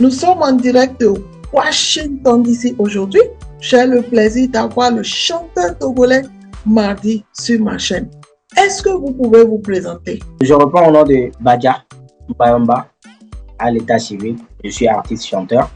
Nous sommes en direct de Washington DC aujourd'hui. J'ai le plaisir d'avoir le chanteur togolais Mardi sur ma chaîne. Est-ce que vous pouvez vous présenter? Je reprends au nom de Badja Bayomba à l'état civil. Je suis artiste-chanteur.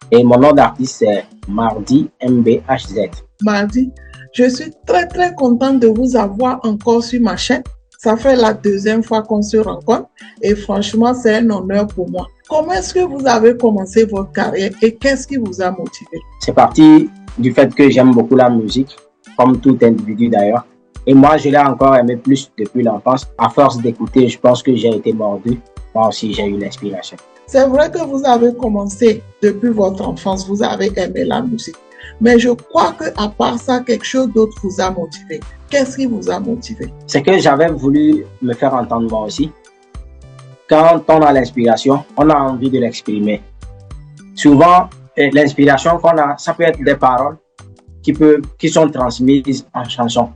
Et mon nom d'artiste c'est Mardi MBHZ. Mardi, je suis très contente de vous avoir encore sur ma chaîne. Ça fait la deuxième fois qu'on se rencontre et franchement, c'est un honneur pour moi. Comment est-ce que vous avez commencé votre carrière et qu'est-ce qui vous a motivé? C'est parti du fait que j'aime beaucoup la musique, comme tout individu d'ailleurs. Et moi, je l'ai encore aimé plus depuis l'enfance. À force d'écouter, je pense que j'ai été mordu. Moi aussi, j'ai eu l'inspiration. C'est vrai que vous avez commencé depuis votre enfance, vous avez aimé la musique. Mais je crois qu'à part ça, quelque chose d'autre vous a motivé. Qu'est-ce qui vous a motivé? C'est que j'avais voulu me faire entendre moi aussi. Quand on a l'inspiration, on a envie de l'exprimer. Souvent, l'inspiration qu'on a, ça peut être des paroles qui sont transmises en chansons.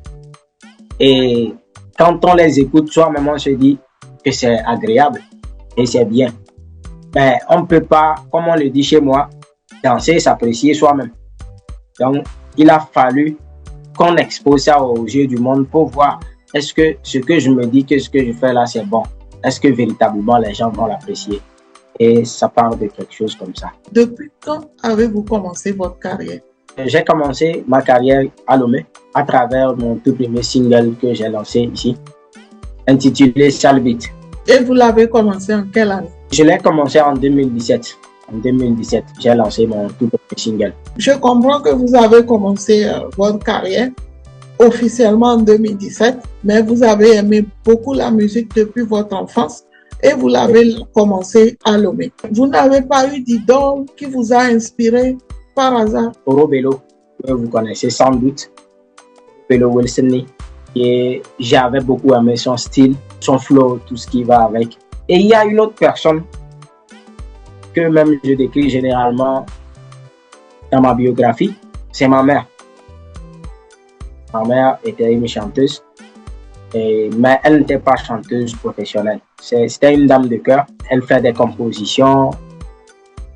Et quand on les écoute, soi-même, on se dit que c'est agréable et c'est bien. Mais on ne peut pas, comme on le dit chez moi, danser, s'apprécier soi-même. Donc, il a fallu qu'on expose ça aux yeux du monde pour voir est-ce que ce que je me dis, que ce que je fais là, c'est bon. Est-ce que véritablement les gens vont l'apprécier? Et ça part de quelque chose comme ça. Depuis quand avez-vous commencé votre carrière? J'ai commencé ma carrière à Lomé à travers mon tout premier single que j'ai lancé ici, intitulé Salbit. Et vous l'avez commencé en quelle année? Je l'ai commencé en 2017. En 2017, j'ai lancé mon tout premier single. Je comprends que vous avez commencé votre carrière officiellement en 2017, mais vous avez aimé beaucoup la musique depuis votre enfance et vous l'avez commencé à Lomé. Vous n'avez pas eu d'idole qui vous a inspiré par hasard? Oro Bello, que vous connaissez sans doute, Bello Wilson, et j'avais beaucoup aimé son style, son flow, tout ce qui va avec. Et il y a une autre personne que même je décris généralement dans ma biographie, c'est ma mère. Ma mère était une chanteuse, mais elle n'était pas chanteuse professionnelle. C'était une dame de cœur. Elle fait des compositions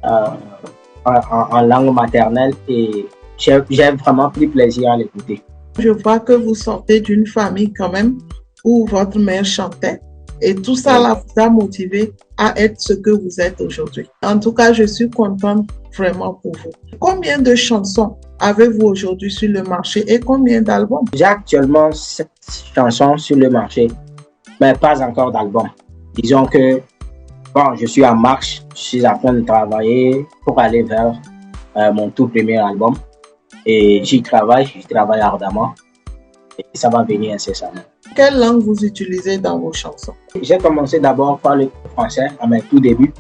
en langue maternelle et j'ai vraiment pris plaisir à l'écouter. Je vois que vous sortez d'une famille quand même où votre mère chantait. Et tout ça là vous a motivé à être ce que vous êtes aujourd'hui. En tout cas, je suis contente vraiment pour vous. Combien de chansons avez-vous aujourd'hui sur le marché et combien d'albums? J'ai actuellement 7 chansons sur le marché, mais pas encore d'album. Disons que bon, je suis en marche, je suis en train de travailler pour aller vers mon tout premier album. Et j'y travaille ardemment et ça va venir incessamment. Quelle langue vous utilisez dans vos chansons? J'ai commencé d'abord par le français à mes tout débuts,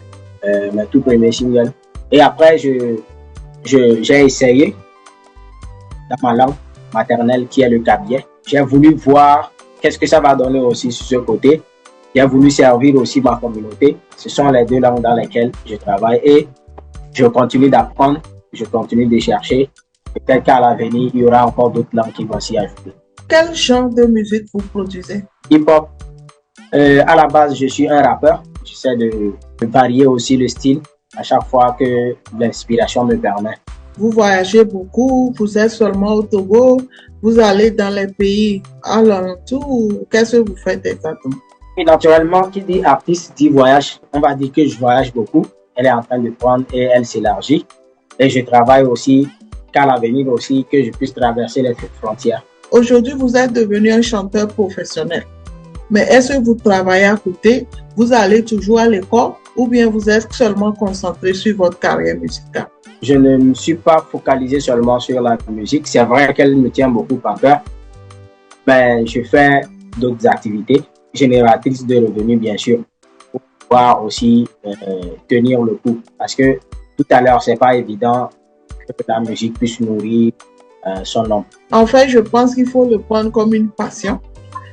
mes tout premiers singles. Et après, j'ai essayé dans ma langue maternelle qui est le kabye. J'ai voulu voir qu'est-ce que ça va donner aussi sur ce côté. J'ai voulu servir aussi ma communauté. Ce sont les deux langues dans lesquelles je travaille et je continue d'apprendre, je continue de chercher. Peut-être qu'à l'avenir, il y aura encore d'autres langues qui vont s'y ajouter. Quel genre de musique vous produisez? Hip-hop. À la base, je suis un rappeur. J'essaie de varier aussi le style à chaque fois que l'inspiration me permet. Vous voyagez beaucoup, vous êtes seulement au Togo, vous allez dans les pays alentours. Qu'est-ce que vous faites exactement? Et naturellement, qui dit artiste dit voyage. On va dire que je voyage beaucoup. Elle est en train de prendre et elle s'élargit. Et je travaille aussi, qu'à l'avenir aussi, que je puisse traverser les frontières. Aujourd'hui, vous êtes devenu un chanteur professionnel. Mais est-ce que vous travaillez à côté? Vous allez toujours à l'école ou bien vous êtes seulement concentré sur votre carrière musicale? Je ne me suis pas focalisé seulement sur la musique. C'est vrai qu'elle me tient beaucoup à cœur. Mais je fais d'autres activités génératrices de revenus, bien sûr, pour pouvoir aussi tenir le coup. Parce que tout à l'heure, c'est pas évident que la musique puisse nourrir son nom. En fait, je pense qu'il faut le prendre comme une passion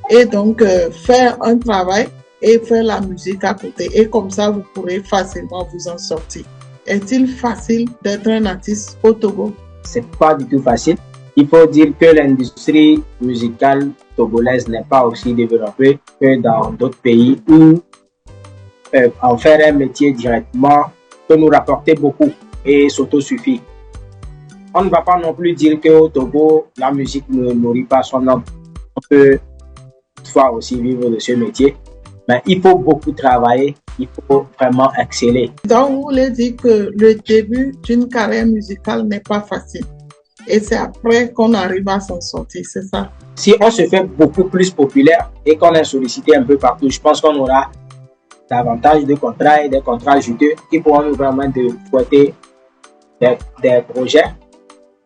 et donc faire un travail et faire la musique à côté. Et comme ça, vous pourrez facilement vous en sortir. Est-il facile d'être un artiste au Togo? C'est pas du tout facile. Il faut dire que l'industrie musicale togolaise n'est pas aussi développée que dans d'autres pays où en faire un métier directement peut nous rapporter beaucoup et s'autosuffire. On ne va pas non plus dire qu'au Togo, la musique ne nourrit pas son homme. On peut toutefois aussi vivre de ce métier, mais il faut beaucoup travailler, il faut vraiment exceller. Donc, vous voulez dire que le début d'une carrière musicale n'est pas facile et c'est après qu'on arrive à s'en sortir, c'est ça? Si on se fait beaucoup plus populaire et qu'on est sollicité un peu partout, je pense qu'on aura davantage de contrats et des contrats juteux qui pourront nous permettre de fouetter des projets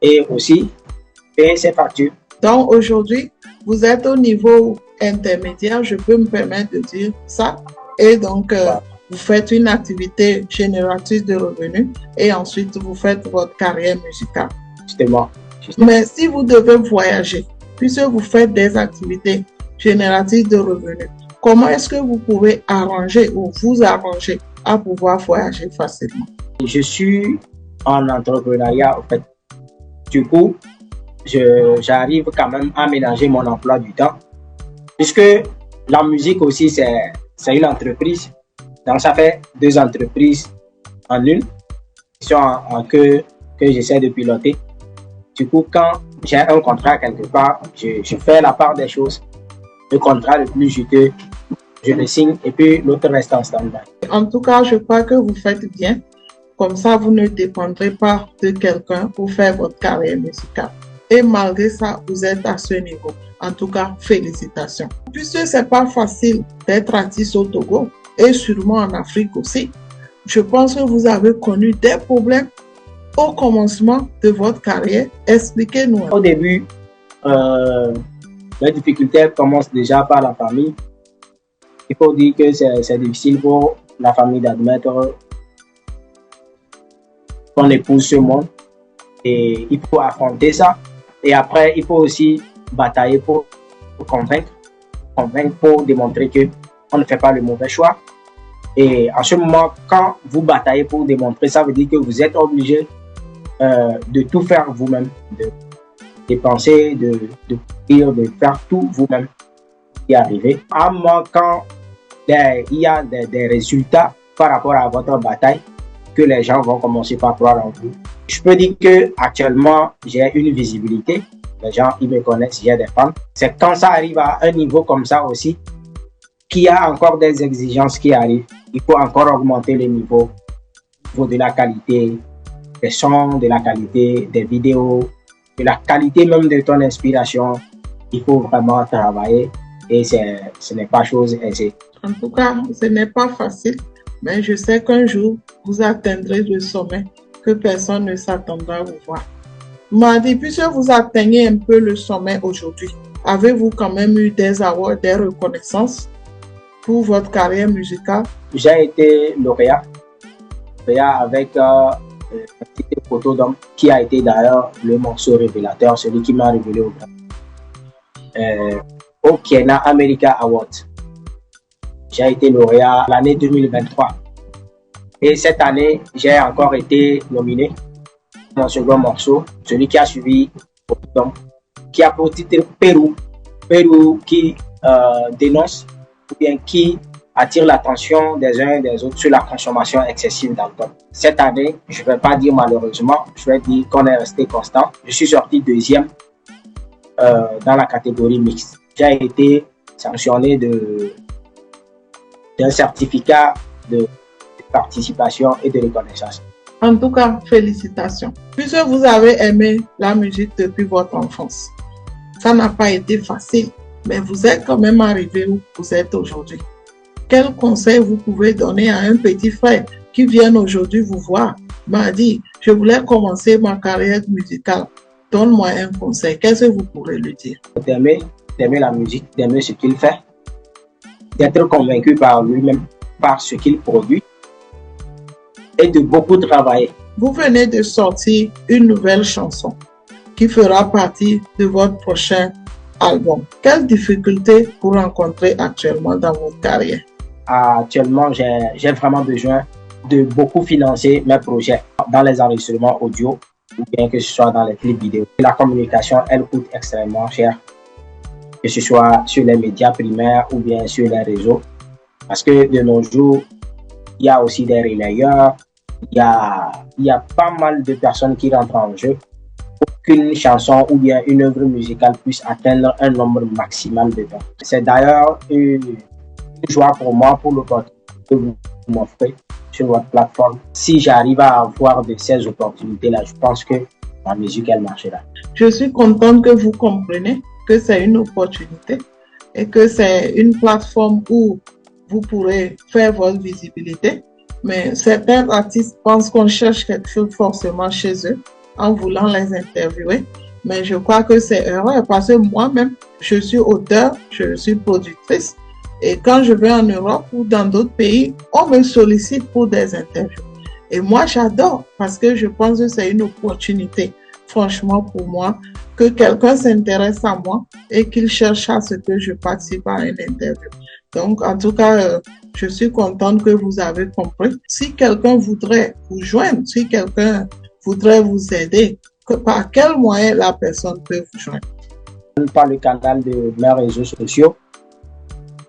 et aussi payer ses factures. Donc aujourd'hui, vous êtes au niveau intermédiaire, je peux me permettre de dire ça. Et donc, vous faites une activité génératrice de revenus et ensuite vous faites votre carrière musicale. Justement. Mais si vous devez voyager, puisque vous faites des activités génératrices de revenus, comment est-ce que vous pouvez arranger ou vous arranger à pouvoir voyager facilement? Je suis en entrepreneuriat, en fait. Du coup, j'arrive quand même à ménager mon emploi du temps. Puisque la musique aussi, c'est une entreprise. Donc, ça fait 2 entreprises en une que j'essaie de piloter. Du coup, quand j'ai un contrat quelque part, je fais la part des choses. Le contrat le plus juteux, je le signe et puis l'autre reste en stand-by. En tout cas, je crois que vous faites bien. Comme ça, vous ne dépendrez pas de quelqu'un pour faire votre carrière musicale. Et malgré ça, vous êtes à ce niveau. En tout cas, félicitations. Puisque ce n'est pas facile d'être artiste au Togo et sûrement en Afrique aussi, je pense que vous avez connu des problèmes au commencement de votre carrière. Expliquez-nous. Au début, les difficultés commencent déjà par la famille. Il faut dire que c'est difficile pour la famille d'admettre qu'on épouse ce monde et il faut affronter ça. Et après, il faut aussi batailler pour convaincre pour démontrer qu'on ne fait pas le mauvais choix. Et en ce moment, quand vous bataillez pour démontrer, ça veut dire que vous êtes obligé de tout faire vous-même, de dépenser, de faire tout vous-même y arriver. À un moment, quand il y a des résultats par rapport à votre bataille, que les gens vont commencer par croire en vous. Je peux dire que actuellement j'ai une visibilité. Les gens, ils me connaissent, j'ai des fans. C'est quand ça arrive à un niveau comme ça aussi qu'il y a encore des exigences qui arrivent. Il faut encore augmenter le niveau de la qualité des sons, de la qualité des vidéos, de la qualité même de ton inspiration. Il faut vraiment travailler et ce n'est pas chose aisée. En tout cas, ce n'est pas facile, mais je sais qu'un jour, vous atteindrez le sommet que personne ne s'attendra à vous voir. Mardi, puisque vous atteignez un peu le sommet aujourd'hui, avez-vous quand même eu des awards, des reconnaissances pour votre carrière musicale? J'ai été lauréat avec un petit photo d'homme qui a été d'ailleurs le morceau révélateur, celui qui m'a révélé au Kenya America Award. J'ai été lauréat l'année 2023. Et cette année, j'ai encore été nominé pour mon second morceau, celui qui a suivi, qui a pour titre Pérou. Pérou qui dénonce ou bien qui attire l'attention des uns et des autres sur la consommation excessive d'alcool. Cette année, je ne vais pas dire malheureusement, je vais dire qu'on est resté constant. Je suis sorti 2e dans la catégorie mixte. J'ai été sanctionné d'un certificat de participation et de reconnaissance. En tout cas, félicitations. Puisque vous avez aimé la musique depuis votre enfance, ça n'a pas été facile, mais vous êtes quand même arrivé où vous êtes aujourd'hui. Quel conseil vous pouvez donner à un petit frère qui vient aujourd'hui vous voir, m'a dit, je voulais commencer ma carrière musicale, donne-moi un conseil, qu'est-ce que vous pourrez lui dire? D'aimer la musique, d'aimer ce qu'il fait, d'être convaincu par lui-même, par ce qu'il produit et de beaucoup travailler. Vous venez de sortir une nouvelle chanson qui fera partie de votre prochain album. Quelles difficultés vous rencontrez actuellement dans votre carrière? Actuellement, j'ai vraiment besoin de beaucoup financer mes projets dans les enregistrements audio ou bien que ce soit dans les clips vidéo. La communication, elle coûte extrêmement cher, que ce soit sur les médias primaires ou bien sur les réseaux. Parce que de nos jours, il y a aussi des relayeurs, il y a pas mal de personnes qui rentrent en jeu pour qu'une chanson ou bien une œuvre musicale puisse atteindre un nombre maximal de temps. C'est d'ailleurs une joie pour moi, pour l'opportunité que vous m'offrez sur votre plateforme. Si j'arrive à avoir de ces opportunités-là, je pense que ma musique, elle marchera. Je suis contente que vous compreniez que c'est une opportunité et que c'est une plateforme où vous pourrez faire votre visibilité. Mais certains artistes pensent qu'on cherche quelque chose forcément chez eux en voulant les interviewer. Mais je crois que c'est erreur parce que moi-même, je suis auteur, je suis productrice. Et quand je vais en Europe ou dans d'autres pays, on me sollicite pour des interviews. Et moi, j'adore parce que je pense que c'est une opportunité, franchement, pour moi, que quelqu'un s'intéresse à moi et qu'il cherche à ce que je participe à une interview. Donc, en tout cas, je suis contente que vous avez compris. Si quelqu'un voudrait vous joindre, si quelqu'un voudrait vous aider, par quel moyen la personne peut vous joindre? Par le canal de mes réseaux sociaux,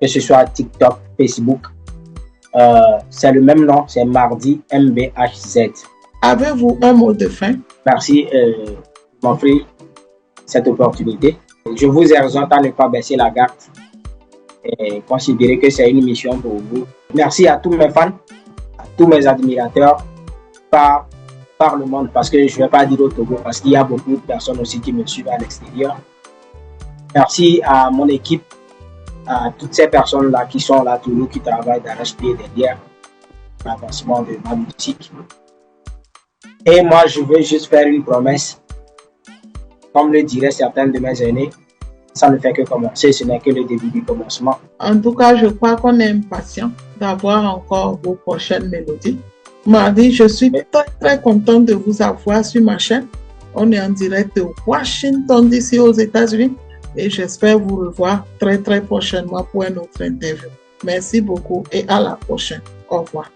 que ce soit TikTok, Facebook, c'est le même nom, c'est Mardi MBHZ. Avez-vous un mot de fin? Merci de m'offrir cette opportunité. Je vous exhorte à ne pas baisser la garde et considérer que c'est une mission pour vous. Merci à tous mes fans, à tous mes admirateurs par le monde, parce que je ne vais pas dire au Togo, parce qu'il y a beaucoup de personnes aussi qui me suivent à l'extérieur. Merci à mon équipe, à toutes ces personnes-là qui sont là, toujours, qui travaillent d'arrache-pied derrière l'avancement de ma musique. Et moi, je veux juste faire une promesse. Comme le diraient certains de mes aînés, ça ne fait que commencer, ce n'est que le début du commencement. En tout cas, je crois qu'on est impatient d'avoir encore vos prochaines mélodies. Mardi, je suis très contente de vous avoir sur ma chaîne. On est en direct de Washington, d'ici aux États-Unis. Et j'espère vous revoir très prochainement pour une autre interview. Merci beaucoup et à la prochaine. Au revoir.